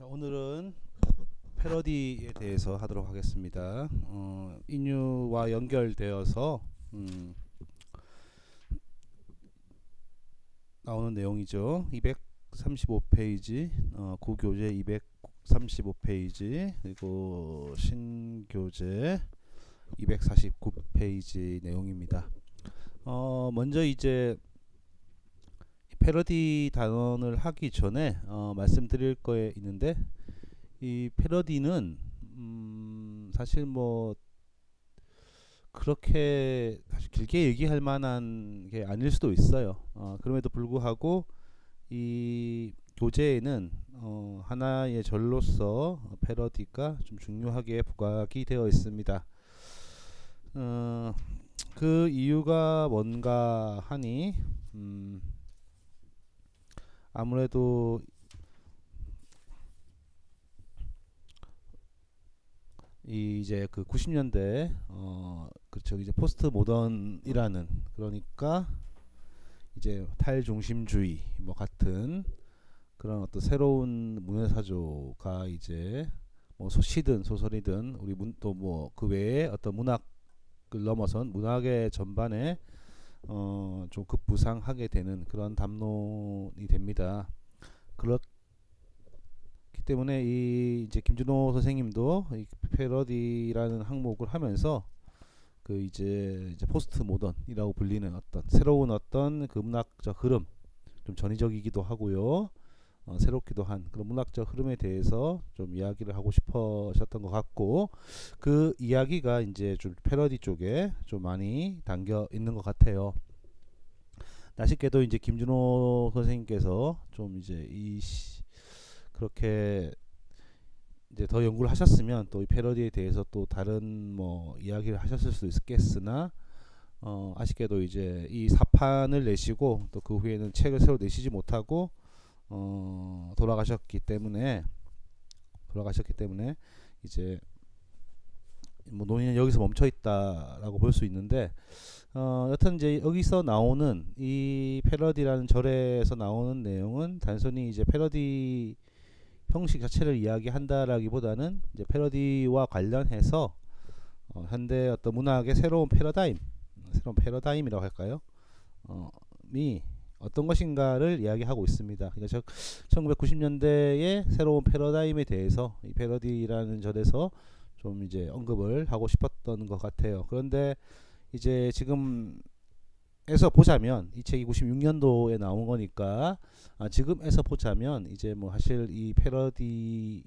자, 오늘은 패러디에 대해서 하도록 하겠습니다. 인유와 연결되어서 나오는 내용이죠. 235페이지, 구교재 235페이지, 그리고 신교재 249페이지 내용입니다. 먼저 이제 패러디 단원을 하기 전에 말씀드릴 거에 있는데, 이 패러디는 사실 뭐 그렇게 사실 길게 얘기할 만한 게 아닐 수도 있어요. 그럼에도 불구하고 이 교재에는 하나의 절로서 패러디가 좀 중요하게 부각이 되어 있습니다. 그 이유가 뭔가 하니 아무래도 이제 그 90년대 그렇죠, 이제 포스트 모던이라는, 그러니까 이제 탈중심주의 뭐 같은 그런 어떤 새로운 문해사조가 이제 뭐 시든 소설이든 우리 또 뭐 그 외에 어떤 문학을 넘어선 문학의 전반에 좀 급부상하게 되는 그런 담론이 됩니다. 그렇기 때문에 이 이제 김준호 선생님도 이 패러디라는 항목을 하면서 그 이제 포스트 모던이라고 불리는 어떤 새로운 어떤 그 문학적 흐름, 좀 전위적이기도 하고요, 새롭기도 한 그런 문학적 흐름에 대해서 좀 이야기를 하고 싶으셨던 것 같고, 그 이야기가 이제 좀 패러디 쪽에 좀 많이 담겨 있는 것 같아요. 아쉽게도 이제 김준호 선생님께서 좀 이제 그렇게 이제 더 연구를 하셨으면 또 이 패러디에 대해서 또 다른 뭐 이야기를 하셨을 수도 있겠으나, 아쉽게도 이제 이 사판을 내시고 또 그 후에는 책을 새로 내시지 못하고 돌아가셨기 때문에 이제 뭐 논의는 여기서 멈춰 있다라고 볼 수 있는데, 여튼 이제 여기서 나오는 이 패러디라는 절에서 나오는 내용은 단순히 이제 패러디 형식 자체를 이야기한다라기보다는 이제 패러디와 관련해서 현대 어떤 문학의 새로운 패러다임이라고 할까요? 미 어떤 것인가를 이야기하고 있습니다. 그러니까 1990년대의 새로운 패러다임에 대해서 이 패러디라는 절에서 좀 이제 언급을 하고 싶었던 것 같아요. 그런데 이제 지금에서 보자면, 이 책이 96년도에 나온 거니까 지금에서 보자면 이제 뭐 사실 이 패러디에서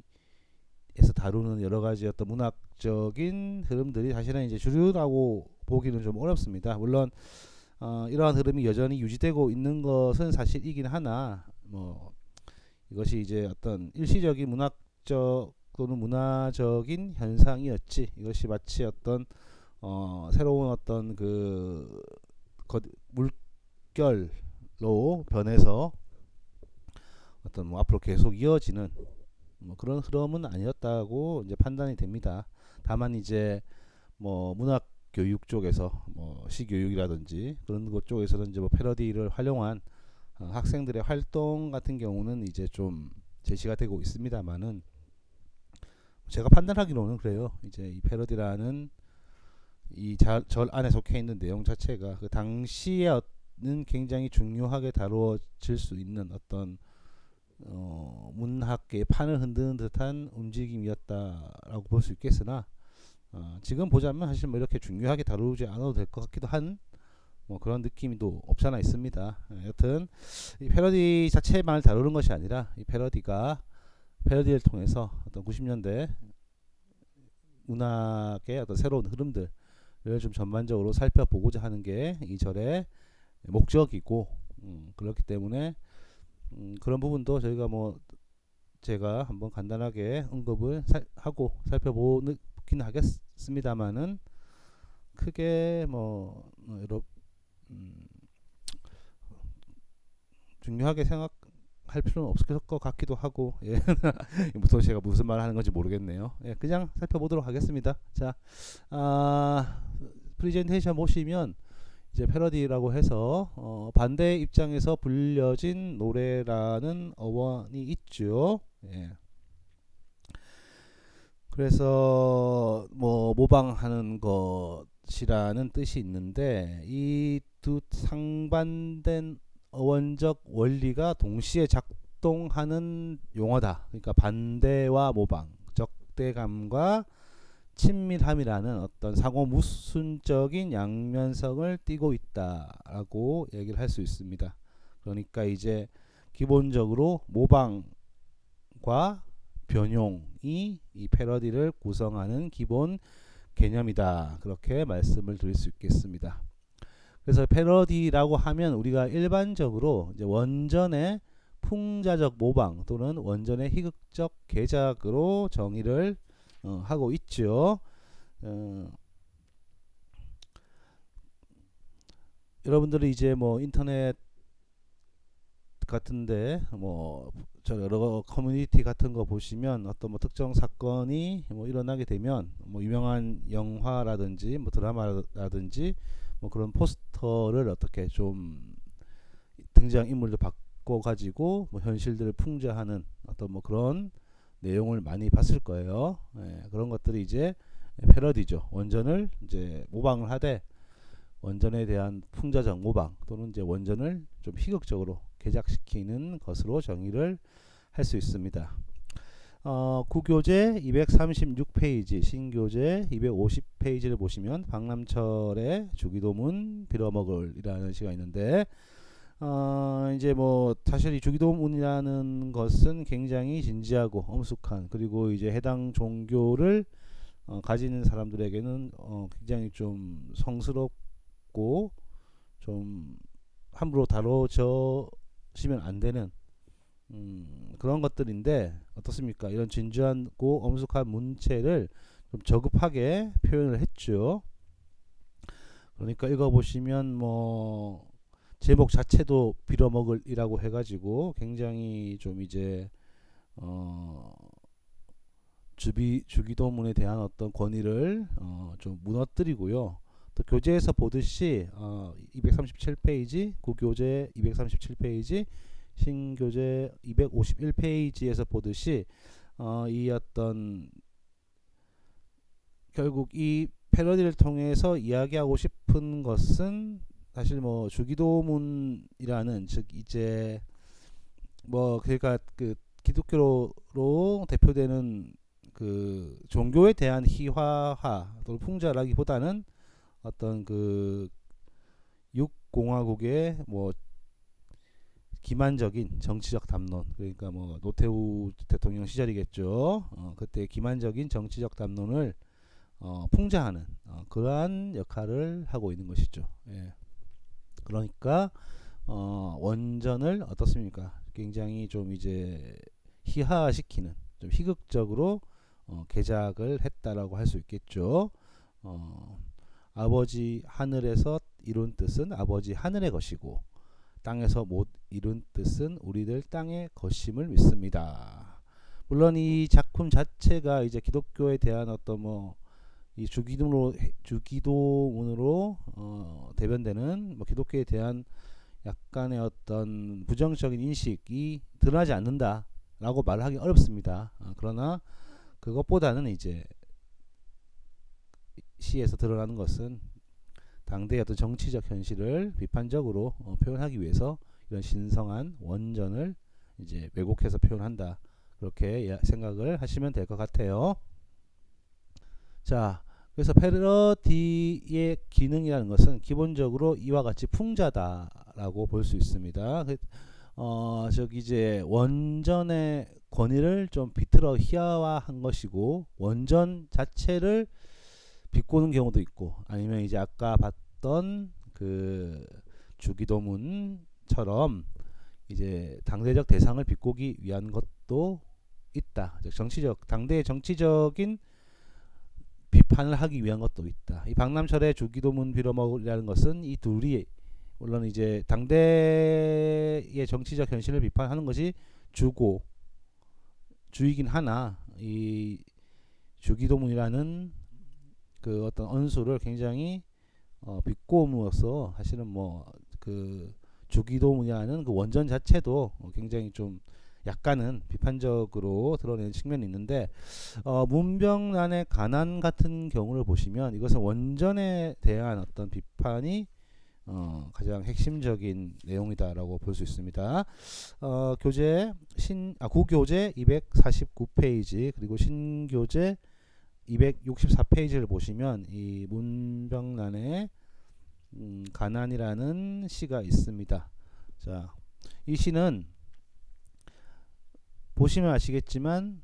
다루는 여러 가지 어떤 문학적인 흐름들이 사실은 이제 주류라고 보기는 좀 어렵습니다. 물론 이러한 흐름이 여전히 유지되고 있는 것은 사실이긴 하나, 뭐 이것이 이제 어떤 일시적인 문학적 또는 문화적인 현상이었지, 이것이 마치 어떤 새로운 어떤 그 물결로 변해서 어떤 뭐 앞으로 계속 이어지는 뭐 그런 흐름은 아니었다고 이제 판단이 됩니다. 다만 이제 뭐 문학 교육 쪽에서 뭐 시교육이라든지 그런 것 쪽에서는 이제 뭐 패러디를 활용한 학생들의 활동 같은 경우는 이제 좀 제시가 되고 있습니다만은, 제가 판단하기로는 그래요. 이제 이 패러디라는 이 절 안에 속해 있는 내용 자체가 그 당시에는 굉장히 중요하게 다루어질 수 있는 어떤 문학계의 판을 흔드는 듯한 움직임이었다라고 볼 수 있겠으나, 지금 보자면 사실 뭐 이렇게 중요하게 다루지 않아도 될 것 같기도 한 뭐 그런 느낌도 없잖아 있습니다. 여튼 이 패러디 자체만을 다루는 것이 아니라 이 패러디를 통해서 어떤 90년대 문학의 어떤 새로운 흐름들을 좀 전반적으로 살펴보고자 하는 게 이 절의 목적이고, 그렇기 때문에 그런 부분도 저희가 뭐 제가 한번 간단하게 언급을 하고 살펴보긴 하겠습니다만은, 크게 뭐 여러 중요하게 생각할 필요는 없을 것 같기도 하고, 예. 또 제가 무슨 말을 하는 건지 모르겠네요. 예, 그냥 살펴보도록 하겠습니다. 자, 프레젠테이션 보시면 이제 패러디라고 해서 반대 입장에서 불려진 노래라는 어원이 있죠. 예. 그래서 뭐 모방하는 것이라는 뜻이 있는데 이 두 상반된 어원적 원리가 동시에 작동하는 용어다. 그러니까 반대와 모방, 적대감과 친밀함이라는 어떤 상호 무순적인 양면성을 띠고 있다라고 얘기를 할 수 있습니다. 그러니까 이제 기본적으로 모방과 변용이 이 패러디를 구성하는 기본 개념이다. 그렇게 말씀을 드릴 수 있겠습니다. 그래서 패러디라고 하면 우리가 일반적으로 이제 원전의 풍자적 모방 또는 원전의 희극적 개작으로 정의를 하고 있죠. 여러분들이 이제 뭐 인터넷 같은데 뭐 저 여러 커뮤니티 같은 거 보시면 어떤 뭐 특정 사건이 뭐 일어나게 되면 뭐 유명한 영화라든지 뭐 드라마라든지 뭐 그런 포스터를 어떻게 좀 등장 인물들 바꿔 가지고 뭐 현실들을 풍자하는 어떤 뭐 그런 내용을 많이 봤을 거예요. 예, 그런 것들이 이제 패러디죠. 원전을 이제 모방을 하되 원전에 대한 풍자적 모방 또는 이제 원전을 좀 희극적으로 개작시키는 것으로 정의를 할 수 있습니다. 구교재 236페이지, 신교재 250페이지를 보시면 박남철의 주기도문 빌어먹을이라는 시가 있는데 이제 뭐 사실 이 주기도문이라는 것은 굉장히 진지하고 엄숙한 그리고 이제 해당 종교를 가지는 사람들에게는 굉장히 좀 성스럽고 좀 함부로 다뤄지면 안 되는 그런 것들인데 어떻습니까? 이런 진지하고 엄숙한 문체를 좀 저급하게 표현을 했죠. 그러니까 읽어보시면 뭐 제목 자체도 빌어먹을이라고 해가지고 굉장히 좀 이제 주기도문에 대한 어떤 권위를 좀 무너뜨리고요. 또 교재에서 보듯이 237페이지, 구교재 237페이지, 신교재 251페이지에서 보듯이 이 어떤 결국 이 패러디를 통해서 이야기하고 싶은 것은 사실 뭐 주기도문이라는 즉 이제 뭐 그러니까 그 기독교로 대표되는 그 종교에 대한 희화화 또는 풍자라기보다는 어떤 그 육공화국의 뭐 기만적인 정치적 담론 그러니까 뭐 노태우 대통령 시절이겠죠. 그때 기만적인 정치적 담론을 풍자하는 그러한 역할을 하고 있는 것이죠. 예. 그러니까 원전을 어떻습니까? 굉장히 좀 이제 희화시키는 좀 희극적으로 개작을 했다라고 할 수 있겠죠. 아버지 하늘에서 이룬 뜻은 아버지 하늘의 것이고 땅에서 못 이룬 뜻은 우리들 땅의 것임을 믿습니다. 물론 이 작품 자체가 이제 기독교에 대한 어떤 뭐 이 주기도문으로 대변되는 뭐 기독교에 대한 약간의 어떤 부정적인 인식이 드러나지 않는다라고 말하기 어렵습니다. 그러나 그것보다는 이제 시에서 드러나는 것은 당대의 어떤 정치적 현실을 비판적으로 표현하기 위해서 이런 신성한 원전을 이제 왜곡해서 표현한다. 그렇게 생각을 하시면 될 것 같아요. 자, 그래서 패러디의 기능이라는 것은 기본적으로 이와 같이 풍자다라고 볼 수 있습니다. 저기 이제 원전의 권위를 좀 비틀어 희화화한 것이고 원전 자체를 비꼬는 경우도 있고 아니면 이제 아까 봤던 그 주기도문처럼 이제 당대적 대상을 비꼬기 위한 것도 있다. 정치적 당대의 정치적인 비판을 하기 위한 것도 있다. 이 박남철의 주기도문 빌어먹으라는 것은 이 둘이 물론 이제 당대의 정치적 현실을 비판하는 것이 주이긴 하나 이 주기도문이라는 그 어떤 언수를 굉장히 비꼬음으로써 사실은 뭐 그 주기도문이라는 그 원전 자체도 굉장히 좀 약간은 비판적으로 드러내는 측면이 있는데 문병란의 가난 같은 경우를 보시면 이것은 원전에 대한 어떤 비판이 가장 핵심적인 내용이다라고 볼 수 있습니다. 구교재 249페이지 그리고 신교재 264페이지를 보시면 이 문병란의 가난이라는 시가 있습니다. 자, 이 시는 보시면 아시겠지만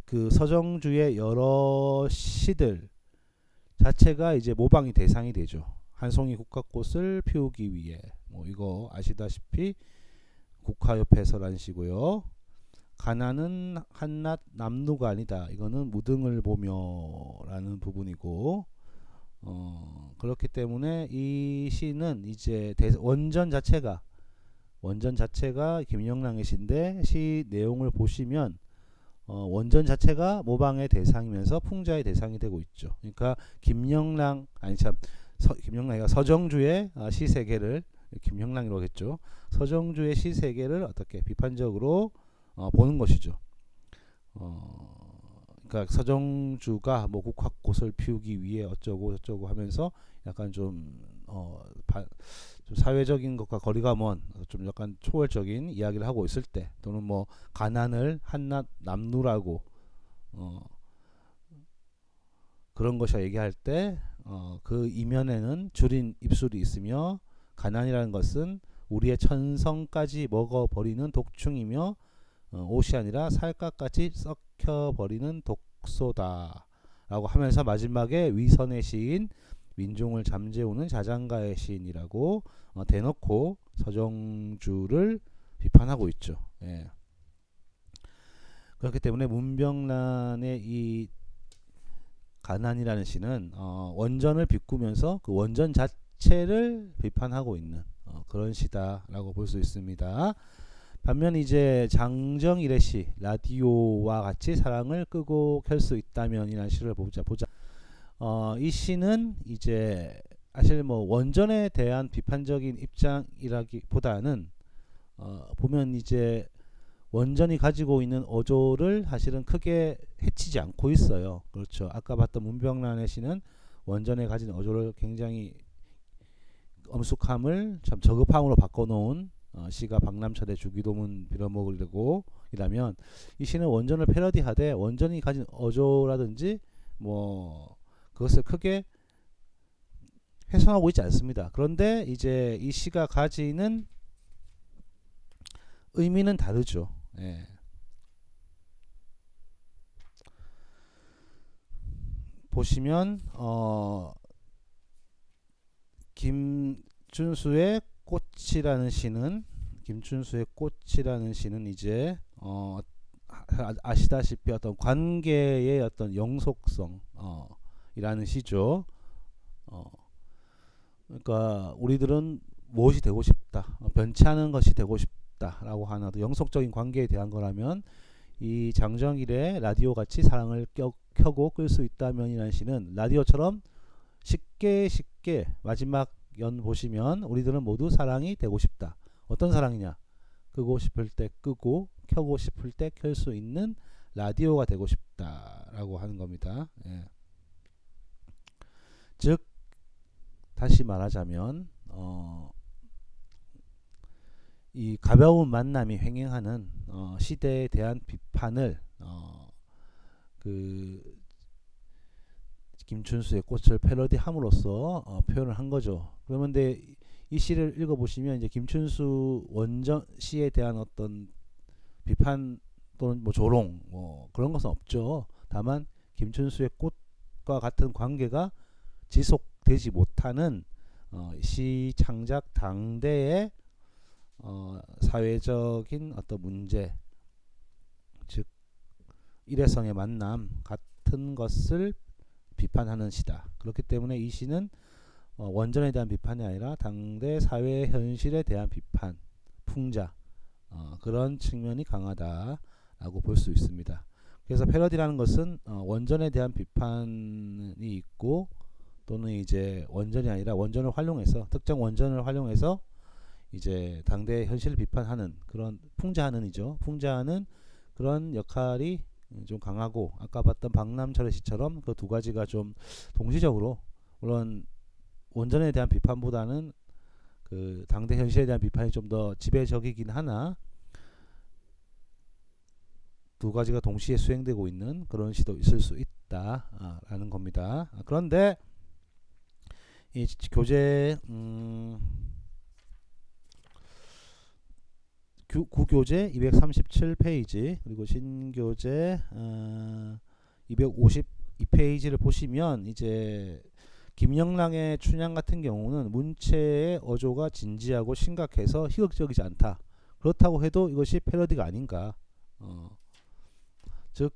그 서정주의 여러 시들 자체가 이제 모방이 대상이 되죠. 한 송이 국화꽃을 피우기 위해 뭐 이거 아시다시피 국화옆에서란 시고요. 가난은 한낱 남루가 아니다. 이거는 무등을 보며라는 부분이고 그렇기 때문에 이 시는 이제 원전 자체가 김영랑의 시인데 시 내용을 보시면 원전 자체가 모방의 대상이면서 풍자의 대상이 되고 있죠. 그러니까 김영랑이 서정주의 시 세계를 김영랑이라고 했죠. 서정주의 시 세계를 어떻게 비판적으로 보는 것이죠. 그러니까 서정주가 뭐 국화꽃을 피우기 위해 어쩌고 저쩌고 하면서 약간 좀 사회적인 것과 거리가 먼 좀 약간 초월적인 이야기를 하고 있을 때 또는 뭐 가난을 한낱 남루라고 그런 것이라 얘기할 때 그 이면에는 줄인 입술이 있으며 가난이라는 것은 우리의 천성까지 먹어버리는 독충이며 옷이 아니라 살갗까지 썩혀버리는 독소다 라고 하면서 마지막에 위선의 시인 민중을 잠재우는 자장가의 시인이라고 대놓고 서정주를 비판하고 있죠. 예. 그렇기 때문에 문병란의 이 가난이라는 시는 원전을 비꾸면서 그 원전 자체를 비판하고 있는 그런 시다라고 볼 수 있습니다. 반면 이제 장정일의 시 라디오와 같이 사랑을 끄고 켤 수 있다면이라는 시를 보자. 이 시는 이제 사실 뭐 원전에 대한 비판적인 입장이라기보다는 보면 이제 원전이 가지고 있는 어조를 사실은 크게 해치지 않고 있어요. 그렇죠. 아까 봤던 문병란의 시는 원전에 가진 어조를 굉장히 엄숙함을 참 저급함으로 바꿔놓은 시가 박남철의 주기도문 빌어먹으려고 이라면 이 시는 원전을 패러디하되 원전이 가진 어조라든지 뭐 그것을 크게 훼손하고 있지 않습니다. 그런데 이제 이 시가 가지는 의미는 다르죠. 예. 보시면 김춘수의 꽃이라는 시는 이제 아시다시피 어떤 관계의 어떤 영속성 이라는 시죠. 그러니까 우리들은 무엇이 되고 싶다, 변치 않은 것이 되고 싶다라고 하는 영속적인 관계에 대한 거라면 이 장정일의 라디오 같이 사랑을 켜고 끌 수 있다면이라는 시는 라디오처럼 쉽게 마지막 연 보시면 우리들은 모두 사랑이 되고 싶다. 어떤 사랑이냐? 끄고 싶을 때 끄고 켜고 싶을 때 켤 수 있는 라디오가 되고 싶다라고 하는 겁니다. 예. 즉 다시 말하자면 이 가벼운 만남이 횡행하는 시대에 대한 비판을 그 김춘수의 꽃을 패러디함으로써 표현을 한 거죠. 그런데 이 시를 읽어보시면 이제 김춘수 원전 시에 대한 어떤 비판 또는 뭐 조롱 뭐 그런 것은 없죠. 다만 김춘수의 꽃과 같은 관계가 지속되지 못하는 시 창작 당대의 사회적인 어떤 문제, 즉 일회성의 만남 같은 것을 비판하는 시다. 그렇기 때문에 이 시는 원전에 대한 비판이 아니라 당대 사회 현실에 대한 비판, 풍자 그런 측면이 강하다라고 볼 수 있습니다. 그래서 패러디라는 것은 원전에 대한 비판이 있고 또는 이제 원전이 아니라 원전을 활용해서 특정 원전을 활용해서 이제 당대 현실을 비판하는 그런 풍자하는이죠. 풍자하는 그런 역할이 좀 강하고, 아까 봤던 박남철의 시처럼 그 두 가지가 좀 동시적으로, 물론 원전에 대한 비판보다는 그 당대 현실에 대한 비판이 좀 더 지배적이긴 하나 두 가지가 동시에 수행되고 있는 그런 시도 있을 수 있다라는 겁니다. 그런데 이 교재 구교재 237페이지 그리고 신교재 252페이지를 보시면 이제 김영랑의 춘향 같은 경우는 문체의 어조가 진지하고 심각해서 희극적이지 않다. 그렇다고 해도 이것이 패러디가 아닌가. 즉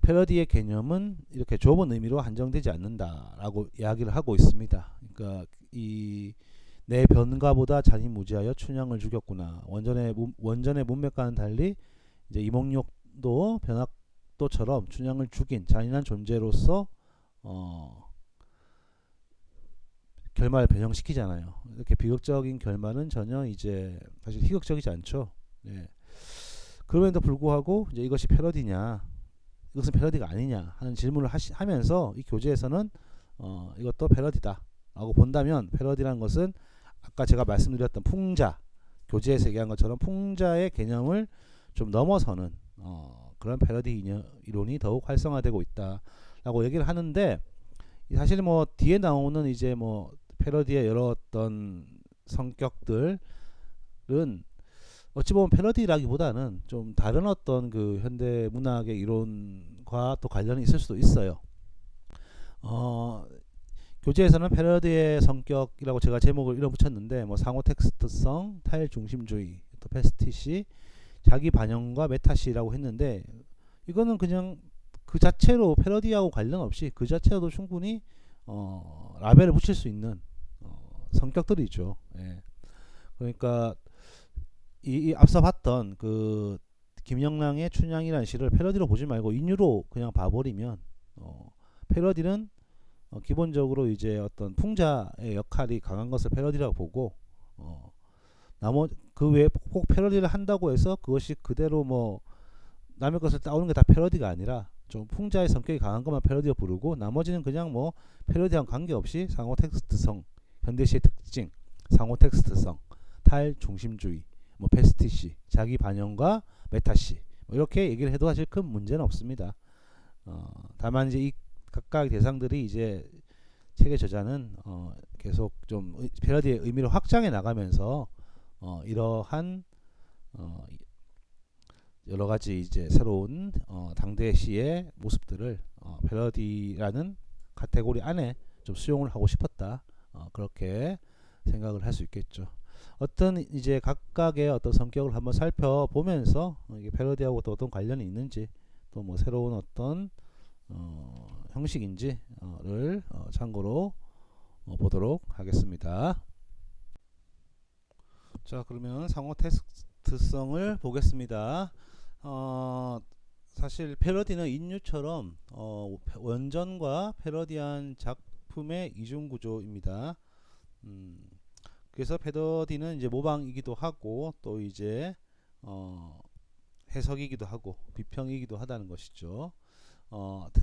패러디의 개념은 이렇게 좁은 의미로 한정되지 않는다라고 이야기를 하고 있습니다. 그러니까 이 내 변가보다 잔인무지하여 춘향을 죽였구나. 원전의 문맥과는 달리 이제 이몽룡도 변학도처럼 춘향을 죽인 잔인한 존재로서 결말을 변형시키잖아요. 이렇게 비극적인 결말은 전혀 이제 사실 희극적이지 않죠. 네. 그럼에도 불구하고 이제 이것이 패러디냐, 이것은 패러디가 아니냐 하는 질문을 하면서 이 교재에서는 이것도 패러디다라고 본다면, 패러디라는 것은 아까 제가 말씀드렸던 풍자, 교재에서 얘기한 것처럼 풍자의 개념을 좀 넘어서는 그런 패러디 이론이 더욱 활성화되고 있다라고 얘기를 하는데, 사실 뭐 뒤에 나오는 이제 뭐 패러디의 여러 어떤 성격들은 어찌 보면 패러디라기보다는 좀 다른 어떤 그 현대 문학의 이론과 또 관련이 있을 수도 있어요. 교재에서는 패러디의 성격이라고 제가 제목을 이름 붙였는데, 뭐 상호 텍스트성, 타일 중심주의, 또 패스티시, 자기 반영과 메타시라고 했는데, 이거는 그냥 그 자체로 패러디하고 관련 없이 그 자체로도 충분히 라벨을 붙일 수 있는 성격들이죠. 예. 그러니까 이 앞서 봤던 그 김영랑의 춘향이라는 시를 패러디로 보지 말고 인유로 그냥 봐버리면, 패러디는 기본적으로 이제 어떤 풍자의 역할이 강한 것을 패러디라고 보고, 그 외에 꼭 패러디를 한다고 해서 그것이 그대로 뭐 남의 것을 따오는 게 다 패러디가 아니라, 좀 풍자의 성격이 강한 것만 패러디로 부르고 나머지는 그냥 뭐 패러디랑 관계없이 상호 텍스트성, 현대시의 특징, 상호 텍스트성, 타일 중심주의, 뭐 패스티시, 자기 반영과 메타시, 뭐 이렇게 얘기를 해도 사실 큰 문제는 없습니다. 다만 이제 이 각각 대상들이 이제 책의 저자는 계속 좀 패러디의 의미를 확장해 나가면서 이러한 여러 가지 이제 새로운 당대 시의 모습들을 패러디라는 카테고리 안에 좀 수용을 하고 싶었다. 그렇게 생각을 할 수 있겠죠. 어떤 이제 각각의 어떤 성격을 한번 살펴보면서 이게 패러디하고 또 어떤 관련이 있는지, 또 뭐 새로운 어떤 형식인지를 참고로 보도록 하겠습니다. 자, 그러면 상호 텍스트성을 보겠습니다. 사실 패러디는 인류처럼 원전과 패러디한 작품의 이중구조입니다. 그래서 패러디는 이제 모방이기도 하고 또 이제 해석이기도 하고 비평이기도 하다는 것이죠.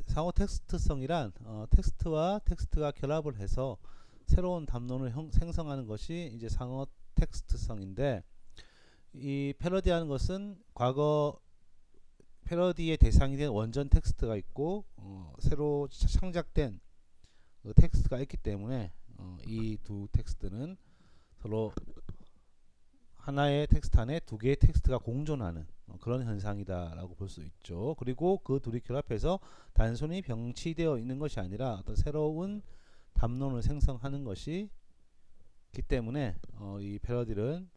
상호 텍스트성이란 텍스트와 텍스트가 결합을 해서 새로운 담론을 생성하는 것이 이제 상호 텍스트성인데, 이 패러디하는 것은 과거 패러디의 대상이 된 원전 텍스트가 있고 새로 창작된 그 텍스트가 있기 때문에 이 두 텍스트는 서로 하나의 텍스트 안에 두 개의 텍스트가 공존하는 그런 현상이다라고 볼 수 있죠. 그리고 그 둘이 결합해서 단순히 병치되어 있는 것이 아니라 어떤 새로운 담론을 생성하는 것이기 때문에 이 패러디는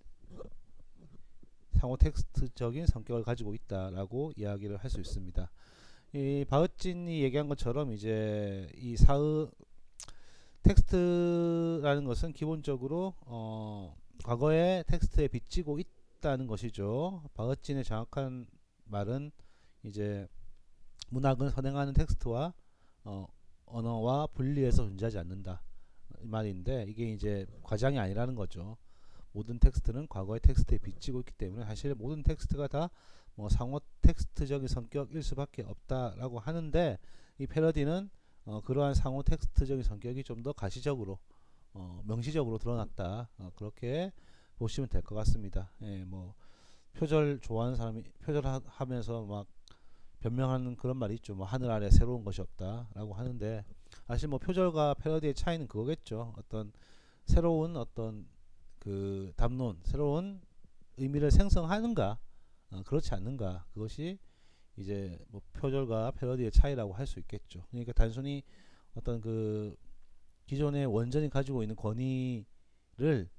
상호 텍스트적인 성격을 가지고 있다라고 이야기를 할 수 있습니다. 이 바흐진이 얘기한 것처럼 이제 이 텍스트라는 것은 기본적으로 과거의 텍스트에 비치고 있다는 것이죠. 바흐진의 정확한 말은 이제 문학은 선행하는 텍스트와 언어와 분리해서 존재하지 않는다 이 말인데, 이게 이제 과장이 아니라는 거죠. 모든 텍스트는 과거의 텍스트에 비치고 있기 때문에 사실 모든 텍스트가 다 뭐 상호 텍스트적인 성격일 수밖에 없다라고 하는데, 이 패러디는 그러한 상호 텍스트적인 성격이 좀 더 가시적으로 명시적으로 드러났다, 그렇게 보시면 될 것 같습니다. 예, 뭐 표절 좋아하는 사람이 표절하면서 막 변명하는 그런 말이 있죠. 뭐 하늘 아래 새로운 것이 없다라고 하는데, 사실 뭐 표절과 패러디의 차이는 그거겠죠. 어떤 새로운 어떤 그 담론, 새로운 의미를 생성하는가, 그렇지 않는가, 그것이 이제 뭐 표절과 패러디의 차이라고 할 수 있겠죠. 그러니까 단순히 어떤 그 기존의 원전이 가지고 있는 권위를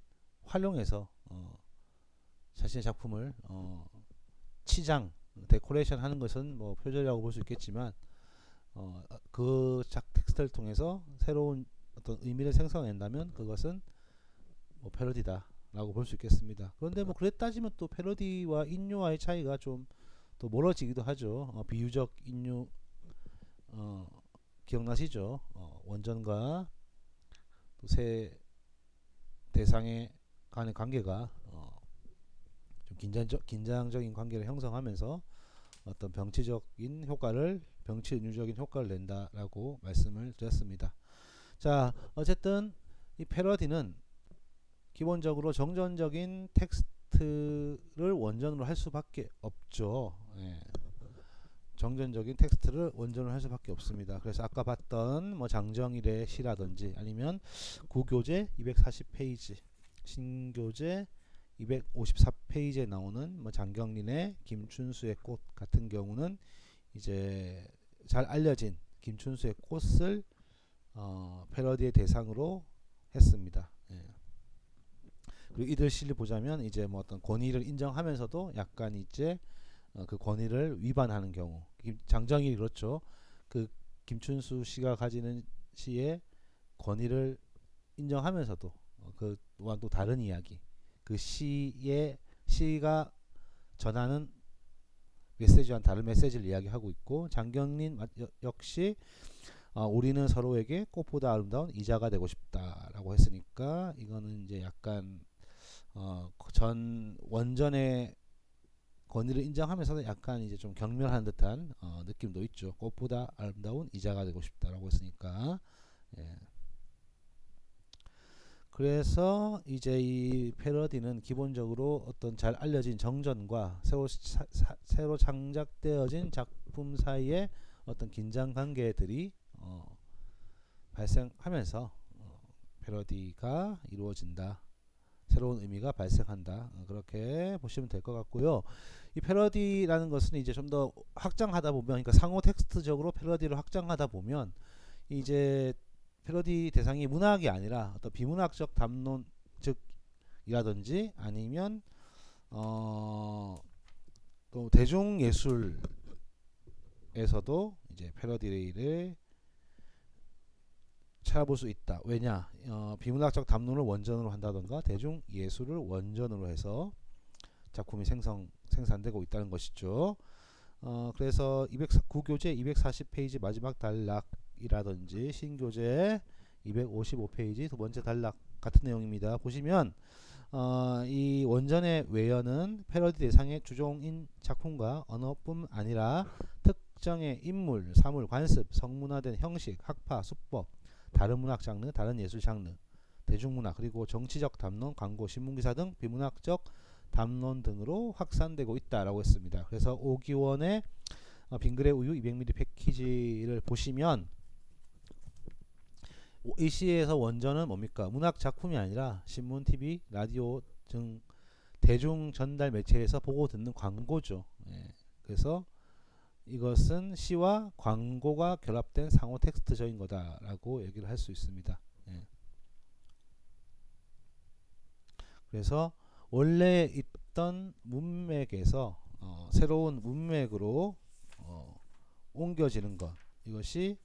활용해서 자신의 작품을 치장, 데코레이션 하는 것은 뭐 표절이라고 볼 수 있겠지만, 그 텍스트를 통해서 새로운 어떤 의미를 생성한다면 그것은 뭐 패러디다라고 볼 수 있겠습니다. 그런데 뭐 그래 따지면 또 패러디와 인유와의 차이가 좀 또 멀어지기도 하죠. 비유적 인유, 기억나시죠? 원전과 또 새 대상의 간의 관계가 좀 긴장적인 관계를 형성하면서 어떤 병치적인 효과를, 병치 은유적인 효과를 낸다라고 말씀을 드렸습니다. 자, 어쨌든 이 패러디는 기본적으로 정전적인 텍스트를 원전으로 할 수밖에 없죠. 예. 정전적인 텍스트를 원전으로 할 수밖에 없습니다. 그래서 아까 봤던 뭐 장정일의 시라든지, 아니면 구교재 240페이지, 신교재 254페이지에 나오는 뭐 장경린의 김춘수의 꽃 같은 경우는 이제 잘 알려진 김춘수의 꽃을 패러디의 대상으로 했습니다. 예. 그리고 이들 시를 보자면 이제 뭐 어떤 권위를 인정하면서도 약간 이제 그 권위를 위반하는 경우, 장정일이 그렇죠. 그 김춘수 씨가 가지는 시의 권위를 인정하면서도 그 또한 또 다른 이야기, 그 시가 전하는 메시지와는 다른 메시지를 이야기하고 있고, 장경린 역시 우리는 서로에게 꽃보다 아름다운 이자가 되고 싶다라고 했으니까, 이거는 이제 약간 전 원전의 권위를 인정하면서도 약간 이제 좀 경멸한 듯한 느낌도 있죠. 꽃보다 아름다운 이자가 되고 싶다라고 했으니까. 예. 그래서 이제 이 패러디는 기본적으로 어떤 잘 알려진 정전과 새로 창작되어진 작품 사이에 어떤 긴장 관계들이 발생하면서 패러디가 이루어진다, 새로운 의미가 발생한다, 그렇게 보시면 될 것 같고요. 이 패러디라는 것은 이제 좀 더 확장하다 보면, 그러니까 상호 텍스트적으로 패러디를 확장하다 보면 이제 패러디 대상이 문학이 아니라 어떤 비문학적 담론 즉이라든지, 아니면 또 대중예술에서도 이제 패러디를 찾아볼 수 있다. 왜냐? 비문학적 담론을 원전으로 한다던가 대중예술을 원전으로 해서 작품이 생산되고 있다는 것이죠. 그래서 구교재 240페이지 마지막 단락이라든지 신교재 255페이지 두 번째 단락 같은 내용입니다. 보시면 이 원전의 외연은 패러디 대상의 주종인 작품과 언어뿐 아니라 특정의 인물, 사물, 관습, 성문화된 형식, 학파, 수법, 다른 문학 장르, 다른 예술 장르, 대중문화, 그리고 정치적 담론, 광고, 신문기사 등 비문학적 담론 등으로 확산되고 있다라고 했습니다. 그래서 오기원의 빙그레 우유 200ml 패키지를 보시면 이 시에서 원전은 뭡니까? 문학 작품이 아니라 신문, TV, 라디오 등 대중 전달 매체에서 보고 듣는 광고죠. 예. 그래서 이것은 시와 광고가 결합된 상호 텍스트적인 거다라고 얘기를 할 수 있습니다. 예. 그래서 원래 있던 문맥에서 새로운 문맥으로 옮겨지는 것, 이것이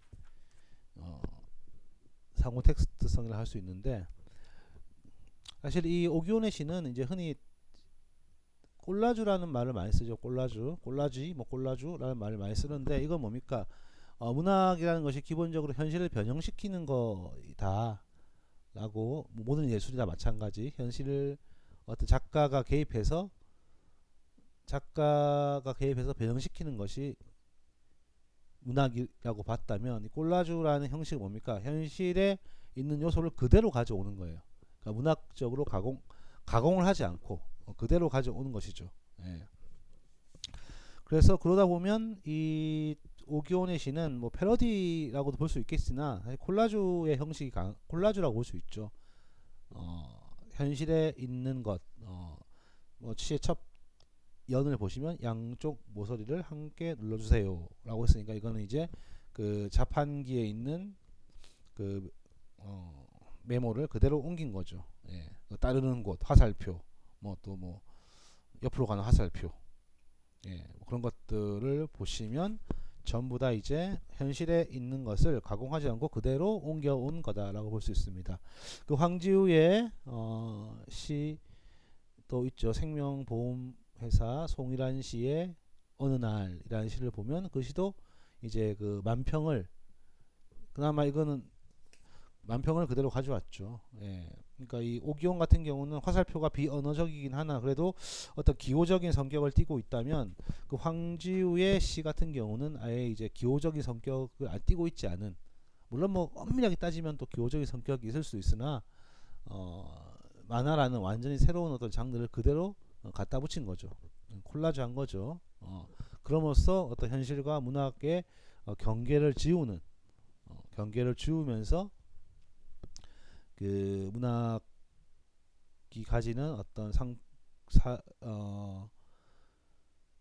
상호 텍스트성이라 할 수 있는데, 사실 이 오기온의 시는 이제 흔히 꼴라주라는 말을 많이 쓰죠. 꼴라주라는 말을 많이 쓰는데, 이건 뭡니까? 문학이라는 것이 기본적으로 현실을 변형시키는 거다 라고, 모든 예술이나 마찬가지 현실을 어떤 작가가 개입해서 변형시키는 것이 문학이라고 봤다면, 이 콜라주라는 형식은 뭡니까? 현실에 있는 요소를 그대로 가져오는 거예요. 그러니까 문학적으로 가공을 하지 않고 그대로 가져오는 것이죠. 예. 그래서 그러다 보면 이 오기온의 시는 뭐 패러디라고도 볼 수 있겠으나 사실 콜라주의 형식이 콜라주라고 볼 수 있죠. 현실에 있는 것, 뭐 시의 첫 연을 보시면 양쪽 모서리를 함께 눌러주세요라고 했으니까 이거는 이제 그 자판기에 있는 그 메모를 그대로 옮긴 거죠. 예. 따르는 곳 화살표, 뭐 또 뭐 옆으로 가는 화살표, 예. 뭐 그런 것들을 보시면 전부 다 이제 현실에 있는 것을 가공하지 않고 그대로 옮겨온 거다라고 볼 수 있습니다. 그 황지우의 시도 있죠. 생명보험회사 송일환 씨의 어느 날이라는 시를 보면 그 시도 이제 그 만평을, 그나마 이거는 만평을 그대로 가져왔죠. 예. 그러니까 이 오기온 같은 경우는 화살표가 비언어적이긴 하나 그래도 어떤 기호적인 성격을 띠고 있다면, 그 황지우의 시 같은 경우는 아예 이제 기호적인 성격을 안 띠고 있지 않은, 물론 뭐 엄밀하게 따지면 또 기호적인 성격이 있을 수 있으나 만화라는 완전히 새로운 어떤 장르를 그대로 갖다 붙인 거죠. 콜라주한 거죠. 그럼으로써 어떤 현실과 문학의 경계를 지우면서 그 문학이 가지는 어떤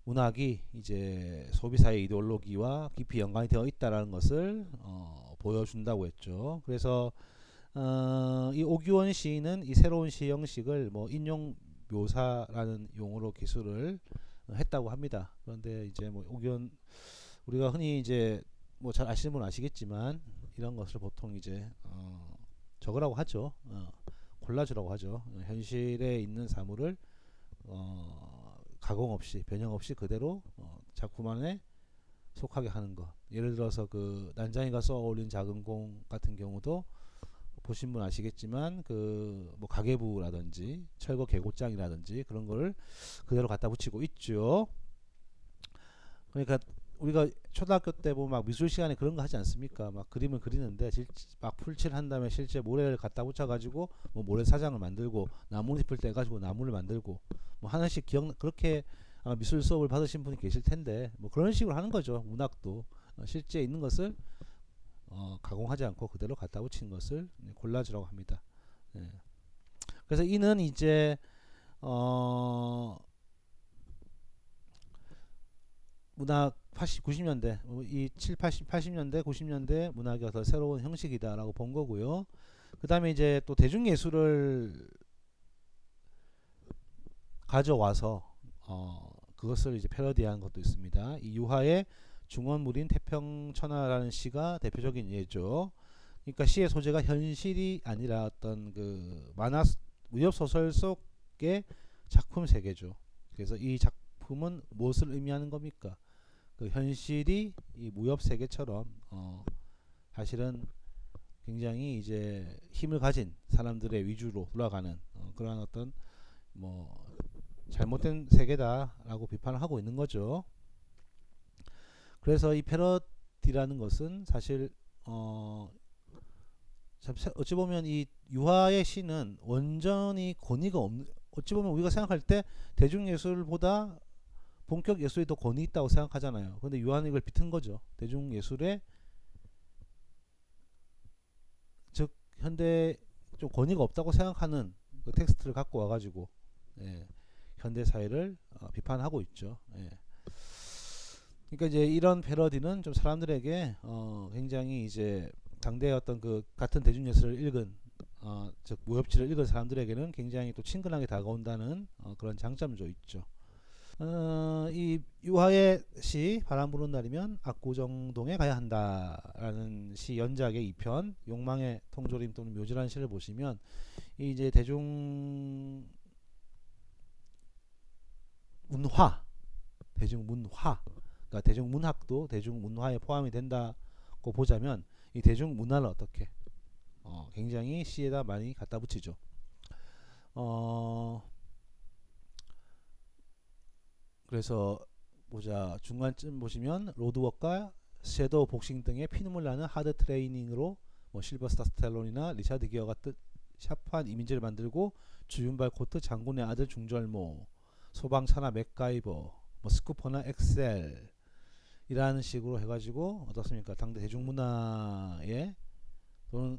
문학이 이제 소비사의 이데올로기와 깊이 연관이 되어 있다라는 것을 보여준다고 했죠. 그래서 이 오규원 시인은 이 새로운 시 형식을 뭐 인용 묘사라는 용어로 기술을 했다고 합니다. 그런데 이제 뭐 오규원, 우리가 흔히 이제 뭐 잘 아시는 분 아시겠지만 이런 것을 보통 이제 저거라고 하죠. 콜라주라고 하죠. 현실에 있는 사물을 가공 없이 변형 없이 그대로 작품 안에 속하게 하는 것. 예를 들어서 그 난장이가 쏘아 올린 작은 공 같은 경우도 보신 분 아시겠지만 그 뭐 가계부라든지 철거 계고장이라든지 그런 거를 그대로 갖다 붙이고 있죠. 그러니까 우리가 초등학교 때 보면 막 미술 시간에 그런 거 하지 않습니까? 막 그림을 그리는데 막 풀칠을 한 다음에 실제 모래를 갖다 붙여가지고 뭐 모래사장을 만들고 나뭇잎을 떼가지고 나무를 만들고 뭐 하나씩 그렇게 아마 미술 수업을 받으신 분이 계실 텐데 뭐 그런 식으로 하는 거죠. 문학도 실제 있는 것을 가공하지 않고 그대로 갖다 붙인 것을 콜라주라고 합니다. 예. 그래서 이는 이제 문학 90년대 이 7, 80년대 90년대 문학의 어떤 새로운 형식이다라고 본 거고요. 그 다음에 이제 또 대중예술을 가져와서 그것을 이제 패러디한 것도 있습니다. 이 유하의 중원무린 태평천하라는 시가 대표적인 예죠. 그러니까 시의 소재가 현실이 아니라 어떤 그 만화 무협 소설 속의 작품 세계죠. 그래서 이 작품은 무엇을 의미하는 겁니까? 그 현실이 이 무협 세계처럼 사실은 굉장히 이제 힘을 가진 사람들의 위주로 돌아가는 그러한 어떤 뭐 잘못된 세계다라고 비판을 하고 있는 거죠. 그래서 이 패러디라는 것은 사실 어찌 보면 이 유화의 시는 원전이 권위가 없는, 어찌 보면 우리가 생각할 때 대중예술보다 본격 예술이 더 권위 있다고 생각하잖아요. 근데 유화는 이걸 비튼 거죠. 대중예술에 즉 현대 좀 권위가 없다고 생각하는 그 텍스트를 갖고 와가지고 현대 사회를 비판하고 있죠. 그러니까 이제 이런 패러디는 좀 사람들에게 굉장히 이제 당대의 어떤 그 같은 대중예술을 읽은 즉 무협지를 읽은 사람들에게는 굉장히 또 친근하게 다가온다는 그런 장점도 있죠. 이 유하의 시 바람 부는 날이면 압구정동에 가야 한다라는 시 연작의 2편 욕망의 통조림 또는 묘지라는 시를 보시면 이제 대중문화 그러니까 대중문학도 대중문화에 포함이 된다고 보자면 이 대중문화를 어떻게 굉장히 시에다 많이 갖다 붙이죠. 그래서 보자 중간쯤 보시면 로드웍과 섀도우 복싱 등의 피눈물 나는 하드 트레이닝으로 뭐 실버스타 스탈론이나 리차드 기어 같은 샤프한 이미지를 만들고 주윤발 코트 장군의 아들 중절모 소방차나 맥가이버 뭐 스쿠퍼나 엑셀 이라는 식으로 해가지고 어떻습니까? 당대 대중문화의 또는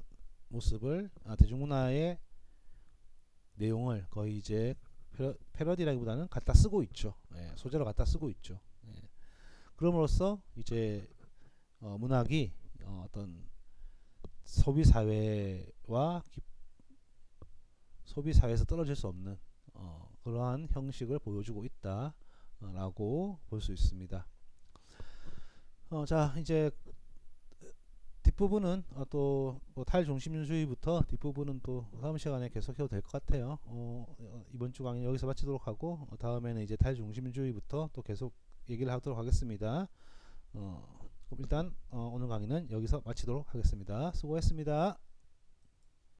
모습을 대중문화의 내용을 거의 이제 패러디라기보다는 갖다 쓰고 있죠. 예, 소재로 갖다 쓰고 있죠. 예. 그럼으로써 이제 문학이 어떤 소비 사회와 소비 사회에서 떨어질 수 없는 그러한 형식을 보여주고 있다라고 볼 수 있습니다. 자 이제 뒷부분은 또 탈중심주의부터 뒷부분은 또 다음 시간에 계속해도 될 것 같아요. 이번 주 강의 여기서 마치도록 하고 다음에는 이제 탈중심주의부터 또 계속 얘기를 하도록 하겠습니다. 그럼 일단 오늘 강의는 여기서 마치도록 하겠습니다. 수고했습니다.